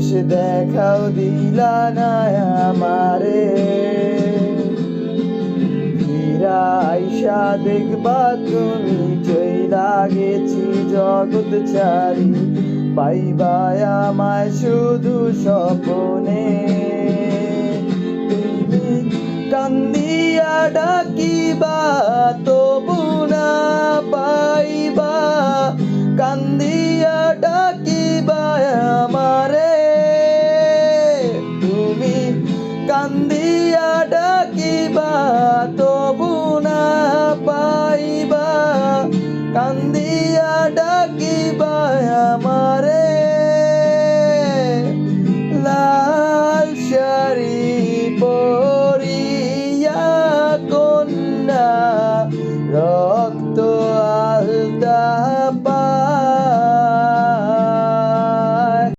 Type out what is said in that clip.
শেষ দেখাও দিলা না আমারে, ফিরা আইসা দেখবা তুমি চইলা গেছি জগৎ ছাড়ি, পাইবা আমায় শুধু স্বপ্নে। তুমি কান্দিয়া ডাকিবা তবু না পাইবা, কান্দিয়া ডাকিবা আমার